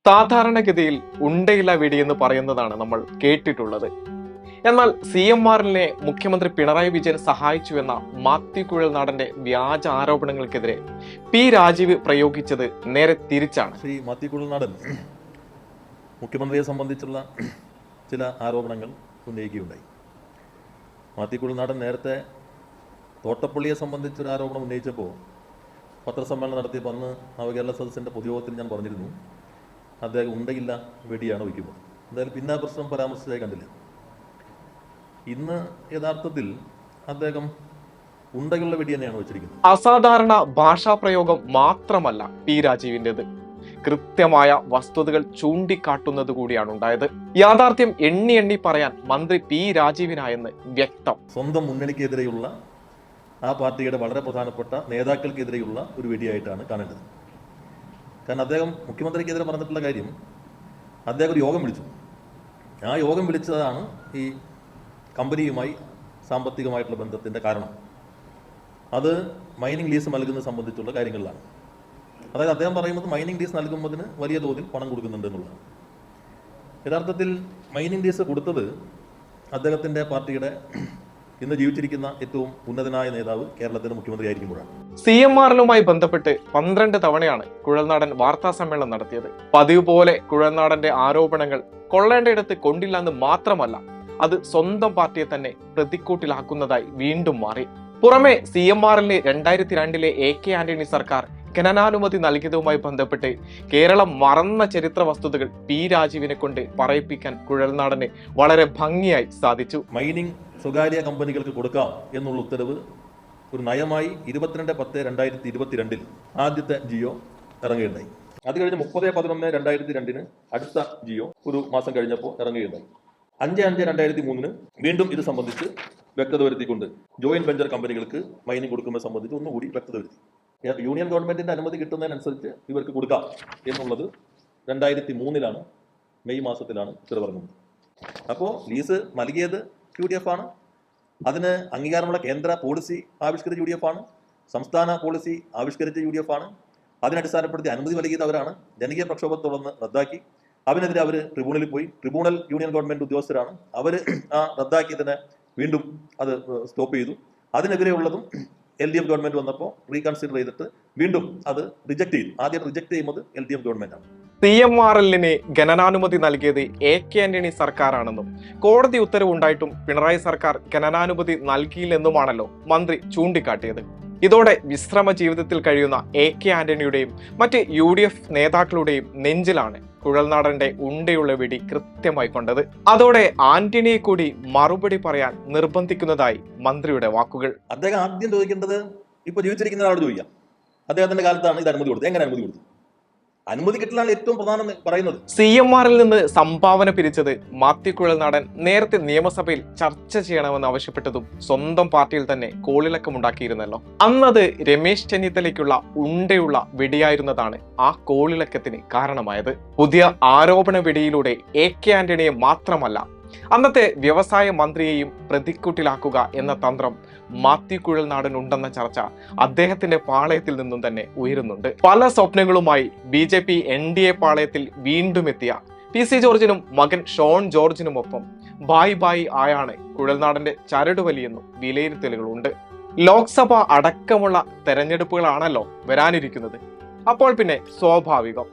സാധാരണഗതിയിൽ ഉണ്ടയില്ല വെടിയെന്ന് പറയുന്നതാണ് നമ്മൾ കേട്ടിട്ടുള്ളത്. എന്നാൽ CMRനെ മുഖ്യമന്ത്രി പിണറായി വിജയൻ സഹായിച്ചുവെന്ന മാത്യു കുഴൽനാടന്റെ വ്യാജ ആരോപണങ്ങൾക്കെതിരെ പി രാജീവ് പ്രയോഗിച്ചത് നേരെ തിരിച്ചാണ്. ശ്രീ മാത്യു കുഴൽനാടൻ മുഖ്യമന്ത്രിയെ സംബന്ധിച്ചുള്ള ചില ആരോപണങ്ങൾ ഉന്നയിക്കുകയുണ്ടായി. മാത്യു കുഴൽനാടൻ നേരത്തെ തോട്ടപ്പള്ളിയെ സംബന്ധിച്ചൊരു ആരോപണം ഉന്നയിച്ചപ്പോൾ പത്രസമ്മേളനം നടത്തിയപ്പോൾ അന്ന് നവകേരള സദസ്സിൻ്റെ പൊതുയോഗത്തിൽ ഞാൻ പറഞ്ഞിരുന്നു, അദ്ദേഹം ഉണ്ടയില്ല വെടിയാണ് വയ്ക്കുന്നത്. എന്തായാലും പിന്നെ ആ പ്രശ്നം പരാമർശിച്ചതായി കണ്ടില്ല. ഇന്ന് യഥാർത്ഥത്തിൽ അദ്ദേഹം ഉണ്ടയുള്ള വെടി തന്നെയാണ് വെച്ചിരിക്കുന്നത്. അസാധാരണ ഭാഷാ പ്രയോഗം മാത്രമല്ല പി രാജീവിൻ്റെത്, കൃത്യമായ വസ്തുതകൾ ചൂണ്ടിക്കാട്ടുന്നത് കൂടിയാണ് ഉണ്ടായത്. യാഥാർത്ഥ്യം എണ്ണി എണ്ണി പറയാൻ മന്ത്രി പി രാജീവിനായെന്ന് വ്യക്തം. സ്വന്തം മുന്നണിക്കെതിരെയുള്ള ആ പാർട്ടിയുടെ വളരെ പ്രധാനപ്പെട്ട നേതാക്കൾക്കെതിരെയുള്ള ഒരു വെടിയായിട്ടാണ് കാണേണ്ടത്. കാരണം അദ്ദേഹം മുഖ്യമന്ത്രിക്കെതിരെ പറഞ്ഞിട്ടുള്ള കാര്യം, അദ്ദേഹം ഒരു യോഗം വിളിച്ചു. ആ യോഗം വിളിച്ചതാണ് ഈ കമ്പനിയുമായി സാമ്പത്തികമായിട്ടുള്ള ബന്ധത്തിൻ്റെ കാരണം. അത് മൈനിങ് ലീസ് നൽകുന്നത് സംബന്ധിച്ചുള്ള കാര്യങ്ങളിലാണ്. അതായത് അദ്ദേഹം പറയുന്നത് മൈനിങ് ലീസ് നൽകുന്നതിന് വലിയ തോതിൽ പണം കൊടുക്കുന്നുണ്ട് എന്നുള്ളതാണ്. യഥാർത്ഥത്തിൽ മൈനിങ് ലീസ് കൊടുത്തത് അദ്ദേഹത്തിൻ്റെ പാർട്ടിയുടെ ഇന്ന് ജീവിച്ചിരിക്കുന്ന ഏറ്റവും ഉന്നതനായ നേതാവ് കേരളത്തിന്റെ മുഖ്യമന്ത്രി ആയിരിക്കുമ്പോഴാണ്. CMRനുമായി ബന്ധപ്പെട്ട് 12 തവണയാണ് കുഴൽനാടൻ വാർത്താ സമ്മേളനം നടത്തിയത്. പതിവ് പോലെ കുഴൽനാടന്റെ ആരോപണങ്ങൾ കൊള്ളേണ്ടയിടത്ത് കൊണ്ടില്ലെന്ന് മാത്രമല്ല, അത് സ്വന്തം പാർട്ടിയെ തന്നെ പ്രതിക്കൂട്ടിലാക്കുന്നതായി വീണ്ടും മാറി. പുറമെ CMRന് 2002 AK ആന്റണി സർക്കാർ ഖനനാനുമതി നൽകിയതുമായി ബന്ധപ്പെട്ട് കേരളം മറന്ന ചരിത്ര വസ്തുതകൾ പി രാജീവിനെ കൊണ്ട് പറയിപ്പിക്കാൻ കുഴൽനാടന് വളരെ ഭംഗിയായി സാധിച്ചു. മൈനിങ് സ്വകാര്യ കമ്പനികൾക്ക് കൊടുക്കാം എന്നുള്ള ഉത്തരവ് ഒരു നയമായി 22/10/2022 ആദ്യത്തെ ജിയോ ഇറങ്ങുകയുണ്ടായി. അത് കഴിഞ്ഞ് 30/11/2002 അടുത്ത ജിയോ ഒരു മാസം കഴിഞ്ഞപ്പോൾ ഇറങ്ങുകയുണ്ടായി. 5/5/2003 വീണ്ടും ഇത് സംബന്ധിച്ച് വ്യക്തത വരുത്തിക്കൊണ്ട് ജോയിന്റ് വെഞ്ചർ കമ്പനികൾക്ക് മൈനിങ് കൊടുക്കുന്നത് സംബന്ധിച്ച് ഒന്നുകൂടി വ്യക്തത വരുത്തി. യൂണിയൻ ഗവൺമെന്റിന്റെ അനുമതി കിട്ടുന്നതിനനുസരിച്ച് ഇവർക്ക് കൊടുക്കാം എന്നുള്ളത് 2003 മെയ് മാസത്തിലാണ് ഉത്തരവിറങ്ങുന്നത്. അപ്പോൾ ലീസ് നൽകിയത് UDF ആണ്. അതിന് അംഗീകാരമുള്ള കേന്ദ്ര പോളിസി ആവിഷ്കരിച്ച UDF ആണ്. സംസ്ഥാന പോളിസി ആവിഷ്കരിച്ച UDF ആണ്. അതിനടിസ്ഥാനപ്പെടുത്തി അനുമതി നൽകിയത് അവരാണ്. ജനകീയ പ്രക്ഷോഭത്തെ തുടർന്ന് റദ്ദാക്കി. അതിനെതിരെ അവർ ട്രിബ്യൂണലിൽ പോയി. ട്രിബ്യൂണൽ യൂണിയൻ ഗവൺമെന്റ് ഉദ്യോഗസ്ഥരാണ്. അവർ ആ റദ്ദാക്കിയതിനെ വീണ്ടും അത് സ്റ്റോപ്പ് ചെയ്തു. അതിനെതിരെയുള്ളതും LDF ഗവൺമെന്റ് വന്നപ്പോൾ റീകൺസിഡർ ചെയ്തിട്ട് വീണ്ടും അത് റിജക്ട് ചെയ്തു. ആദ്യം റിജക്ട് ചെയ്യുന്നത് LDF ഗവൺമെന്റ് ആണ്. CMRന് ഖനനാനുമതി നൽകിയത് AK ആന്റണി സർക്കാരാണെന്നും കോടതി ഉത്തരവുണ്ടായിട്ടും പിണറായി സർക്കാർ ഖനനാനുമതി നൽകിയില്ലെന്നുമാണല്ലോ മന്ത്രി ചൂണ്ടിക്കാട്ടിയത്. ഇതോടെ വിശ്രമ ജീവിതത്തിൽ കഴിയുന്ന AK ആന്റണിയുടെയും മറ്റ് UDF നേതാക്കളുടെയും നെഞ്ചിലാണ് കുഴൽനാടന്റെ ഉണ്ടയുള്ള വെടി കൃത്യമായി കൊണ്ടത്. അതോടെ ആന്റണിയെ കൂടി മറുപടി പറയാൻ നിർബന്ധിക്കുന്നതായി മന്ത്രിയുടെ വാക്കുകൾ. അദ്ദേഹം ആദ്യം ചോദിക്കേണ്ടത് ഇപ്പൊ ജീവിച്ചിരിക്കുന്ന ഒരാളോട് ചോദിക്കാം, അദ്ദേഹത്തിന്റെ കാലത്താണ് ഇത് അനുമതി കൊടുത്തത്, എങ്ങനെ അനുമതി കൊടുത്തു? അനുമതി കിട്ടലാണ് ഏറ്റവും പ്രധാനം പറയുന്നത്. CMRൽ നിന്ന് സംഭാവന പിരിച്ചത് മാത്യു കുഴൽനാടൻ നേരത്തെ നിയമസഭയിൽ ചർച്ച ചെയ്യണമെന്ന് ആവശ്യപ്പെട്ടതും സ്വന്തം പാർട്ടിയിൽ തന്നെ കോളിളക്കമുണ്ടാക്കിയിരുന്നല്ലോ. അന്നത് രമേശ് ചെന്നിത്തലയ്ക്കുള്ള ഉണ്ടയുള്ള വെടിയായിരുന്നതാണ് ആ കോളിളക്കത്തിന് കാരണമായത്. പുതിയ ആരോപണ വെടിയിലൂടെ AK ആന്റണിയെ മാത്രമല്ല, അന്നത്തെ വ്യവസായ മന്ത്രിയെയും പ്രതിക്കൂട്ടിലാക്കുക എന്ന തന്ത്രം മാത്യു കുഴൽനാടൻ ഉണ്ടെന്ന ചർച്ച അദ്ദേഹത്തിന്റെ പാളയത്തിൽ നിന്നും തന്നെ ഉയരുന്നുണ്ട്. പല സ്വപ്നങ്ങളുമായി BJP NDA പാളയത്തിൽ വീണ്ടും എത്തിയ PC ജോർജിനും മകൻ ഷോൺ ജോർജിനുമൊപ്പം ബായ് ബായ് ആയാണ് കുഴൽനാടന്റെ ചരടുവലിയെന്നും വിലയിരുത്തലുകളുണ്ട്. ലോക്സഭ അടക്കമുള്ള തെരഞ്ഞെടുപ്പുകളാണല്ലോ വരാനിരിക്കുന്നത്. അപ്പോൾ പിന്നെ സ്വാഭാവികം